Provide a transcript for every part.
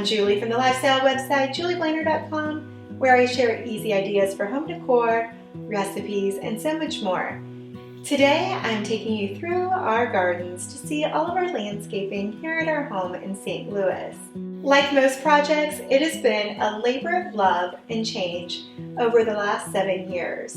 Julie from the lifestyle website julieblanner.com, where I share easy ideas for home decor, recipes, and so much more. Today I'm taking you through our gardens to see all of our landscaping here at our home in St. Louis. Like most projects, it has been a labor of love and change over the last 7 years.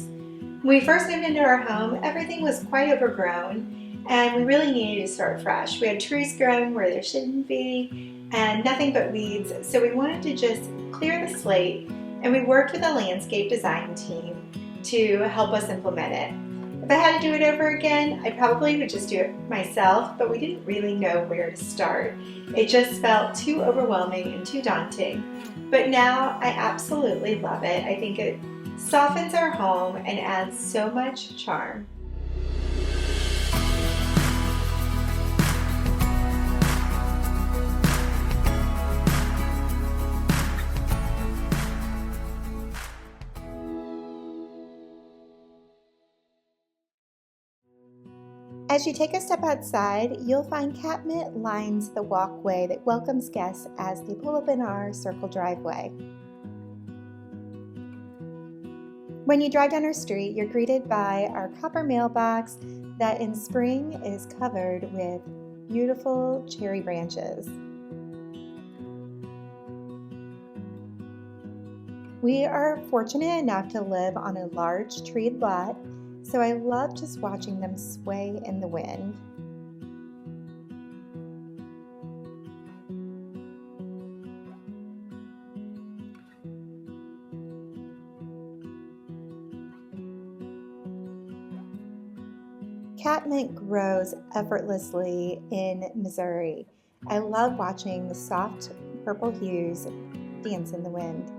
When we first moved into our home, everything was quite overgrown and we really needed to start fresh. We had trees growing where there shouldn't be and nothing but weeds, so we wanted to just clear the slate, and we worked with a landscape design team to help us implement it. If I had to do it over again, I probably would just do it myself, but we didn't really know where to start. It just felt too overwhelming and too daunting. But now I absolutely love it. I think it softens our home and adds so much charm. As you take a step outside, you'll find Catmint lines the walkway that welcomes guests as they pull up in our circle driveway. When you drive down our street, you're greeted by our copper mailbox that in spring is covered with beautiful cherry branches. We are fortunate enough to live on a large treed lot, so I love just watching them sway in the wind. Catmint grows effortlessly in Missouri. I love watching the soft purple hues dance in the wind.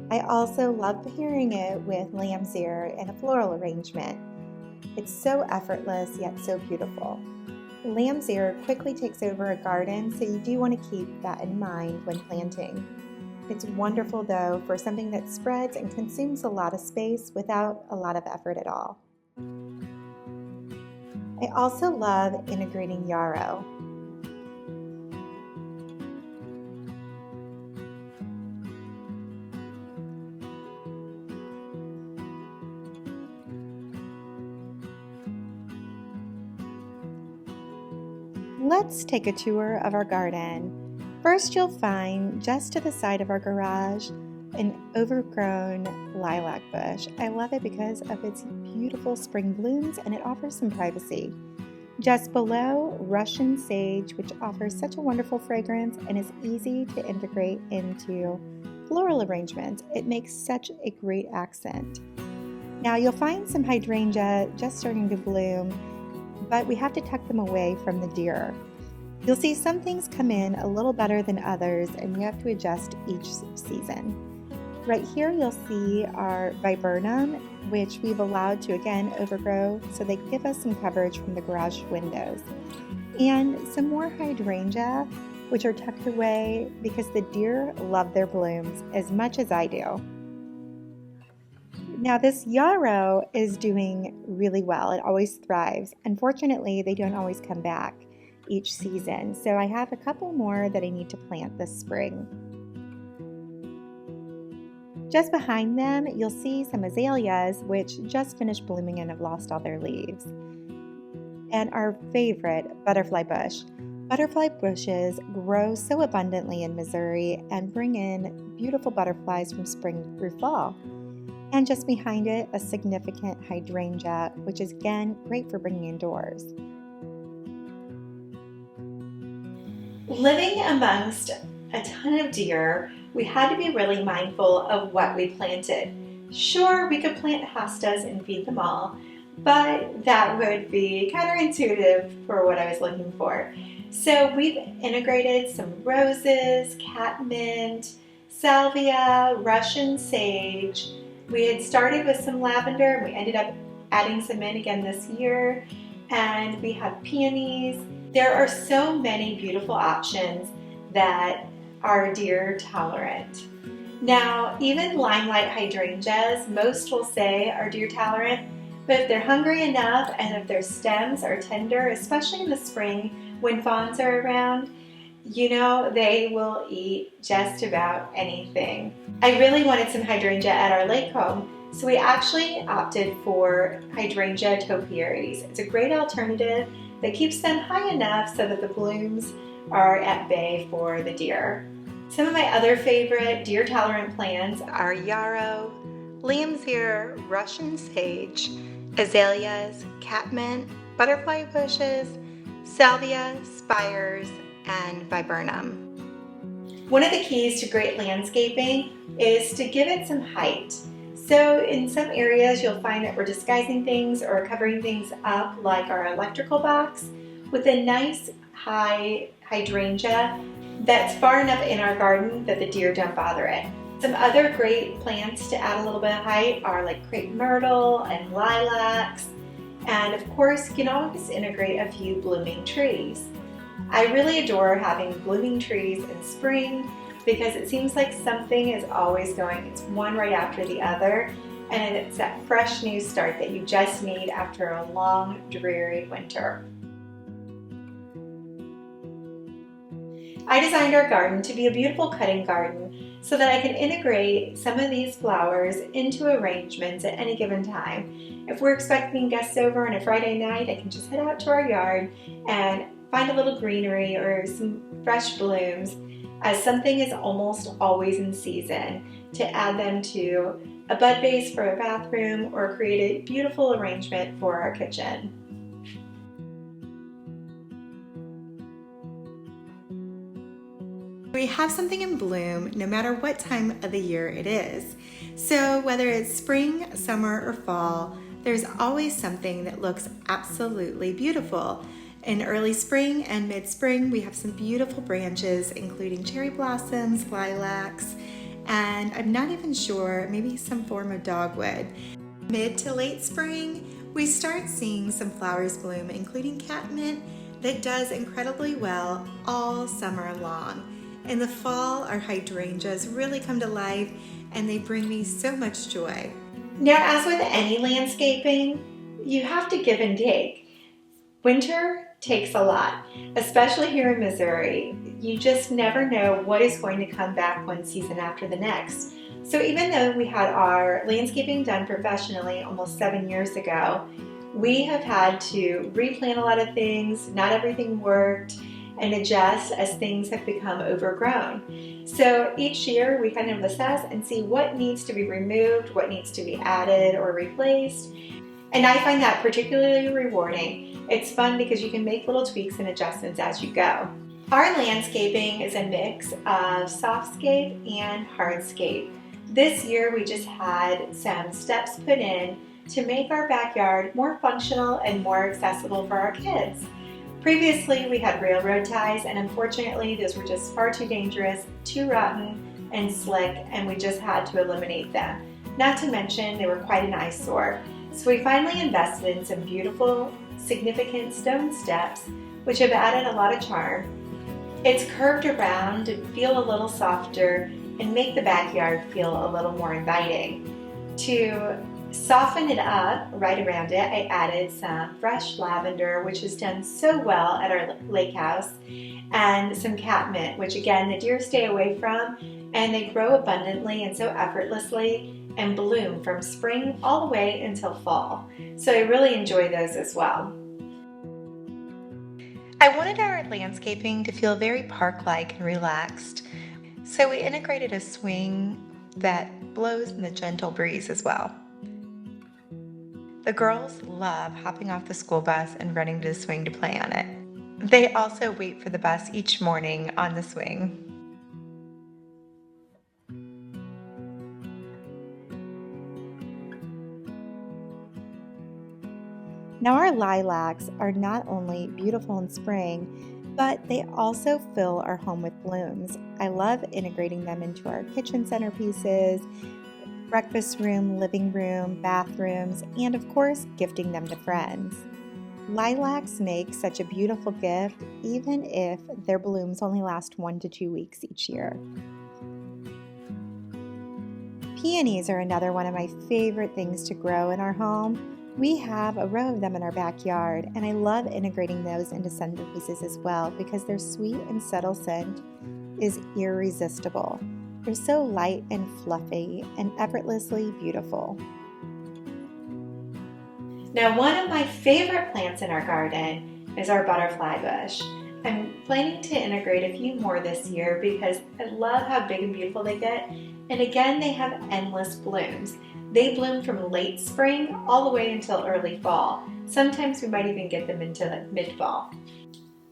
I also love pairing it with lamb's ear and a floral arrangement. It's so effortless yet so beautiful. Lamb's ear quickly takes over a garden, so you do want to keep that in mind when planting. It's wonderful though for something that spreads and consumes a lot of space without a lot of effort at all. I also love integrating yarrow. Let's take a tour of our garden. First, you'll find just to the side of our garage an overgrown lilac bush. I love it because of its beautiful spring blooms and it offers some privacy. Just below, Russian sage, which offers such a wonderful fragrance and is easy to integrate into floral arrangements. It makes such a great accent. Now you'll find some hydrangea just starting to bloom, but we have to tuck them away from the deer. You'll see some things come in a little better than others, and you have to adjust each season. Right here you'll see our viburnum, which we've allowed to again overgrow so they give us some coverage from the garage windows. And some more hydrangea, which are tucked away because the deer love their blooms as much as I do. Now this yarrow is doing really well. It always thrives. Unfortunately, they don't always come back each season, so I have a couple more that I need to plant this spring. Just behind them, you'll see some azaleas which just finished blooming and have lost all their leaves. And our favorite butterfly bush. Butterfly bushes grow so abundantly in Missouri and bring in beautiful butterflies from spring through fall. And just behind it, a significant hydrangea, which is again great for bringing indoors. Living amongst a ton of deer, we had to be really mindful of what we planted. Sure, we could plant hostas and feed them all, but that would be counterintuitive for what I was looking for. So we've integrated some roses, catmint, salvia, Russian sage. We had started with some lavender and we ended up adding some in again this year. And we have peonies. There are so many beautiful options that are deer tolerant. Now, even limelight hydrangeas, most will say are deer tolerant, but if they're hungry enough and if their stems are tender, especially in the spring when fawns are around, you know they will eat just about anything. I really wanted some hydrangea at our lake home, so we actually opted for hydrangea topiaries. It's a great alternative that keeps them high enough so that the blooms are at bay for the deer. Some of my other favorite deer-tolerant plants are yarrow, Liam's ear, Russian sage, azaleas, catmint, butterfly bushes, salvia, spires, and viburnum. One of the keys to great landscaping is to give it some height. So in some areas you'll find that we're disguising things or covering things up, like our electrical box, with a nice high hydrangea that's far enough in our garden that the deer don't bother it. Some other great plants to add a little bit of height are like crepe myrtle and lilacs, and of course you can always integrate a few blooming trees. I really adore having blooming trees in spring because it seems like something is always going, it's one right after the other, and it's that fresh new start that you just need after a long, dreary winter. I designed our garden to be a beautiful cutting garden so that I can integrate some of these flowers into arrangements at any given time. If we're expecting guests over on a Friday night, I can just head out to our yard and find a little greenery or some fresh blooms, as something is almost always in season, to add them to a bud vase for a bathroom or create a beautiful arrangement for our kitchen. We have something in bloom no matter what time of the year it is. So whether it's spring, summer, or fall, there's always something that looks absolutely beautiful. In early spring and mid-spring, we have some beautiful branches, including cherry blossoms, lilacs, and I'm not even sure, maybe some form of dogwood. Mid to late spring, we start seeing some flowers bloom, including catmint that does incredibly well all summer long. In the fall, our hydrangeas really come to life and they bring me so much joy. Now, as with any landscaping, you have to give and take. Winter takes a lot, especially here in Missouri. You just never know what is going to come back one season after the next. So even though we had our landscaping done professionally almost 7 years ago, we have had to replant a lot of things, not everything worked, and adjust as things have become overgrown. So each year we kind of assess and see what needs to be removed, what needs to be added or replaced. And I find that particularly rewarding. It's fun because you can make little tweaks and adjustments as you go. Our landscaping is a mix of softscape and hardscape. This year we just had some steps put in to make our backyard more functional and more accessible for our kids. Previously we had railroad ties, and unfortunately those were just far too dangerous, too rotten and slick, and we just had to eliminate them. Not to mention they were quite an eyesore. So we finally invested in some beautiful, significant stone steps, which have added a lot of charm. It's curved around to feel a little softer and make the backyard feel a little more inviting. To soften it up right around it, I added some fresh lavender, which has done so well at our lake house, and some catmint, which again the deer stay away from, and they grow abundantly and so effortlessly and bloom from spring all the way until fall. So I really enjoy those as well. I wanted our landscaping to feel very park-like and relaxed, so we integrated a swing that blows in the gentle breeze as well. The girls love hopping off the school bus and running to the swing to play on it. They also wait for the bus each morning on the swing. Now our lilacs are not only beautiful in spring, but they also fill our home with blooms. I love integrating them into our kitchen centerpieces, breakfast room, living room, bathrooms, and of course, gifting them to friends. Lilacs make such a beautiful gift, even if their blooms only last 1 to 2 weeks each year. Peonies are another one of my favorite things to grow in our home. We have a row of them in our backyard, and I love integrating those into centerpieces as well because their sweet and subtle scent is irresistible. They're so light and fluffy and effortlessly beautiful. Now, one of my favorite plants in our garden is our butterfly bush. I'm planning to integrate a few more this year because I love how big and beautiful they get. And again, they have endless blooms. They bloom from late spring all the way until early fall. Sometimes we might even get them into mid-fall.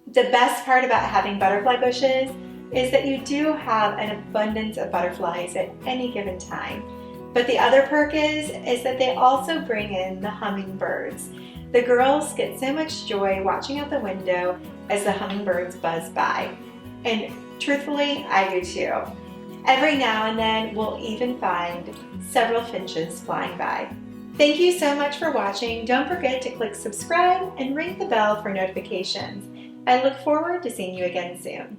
The best part about having butterfly bushes is that you do have an abundance of butterflies at any given time. But the other perk is that they also bring in the hummingbirds. The girls get so much joy watching out the window as the hummingbirds buzz by. And truthfully, I do too. Every now and then, we'll even find several finches flying by. Thank you so much for watching. Don't forget to click subscribe and ring the bell for notifications. I look forward to seeing you again soon.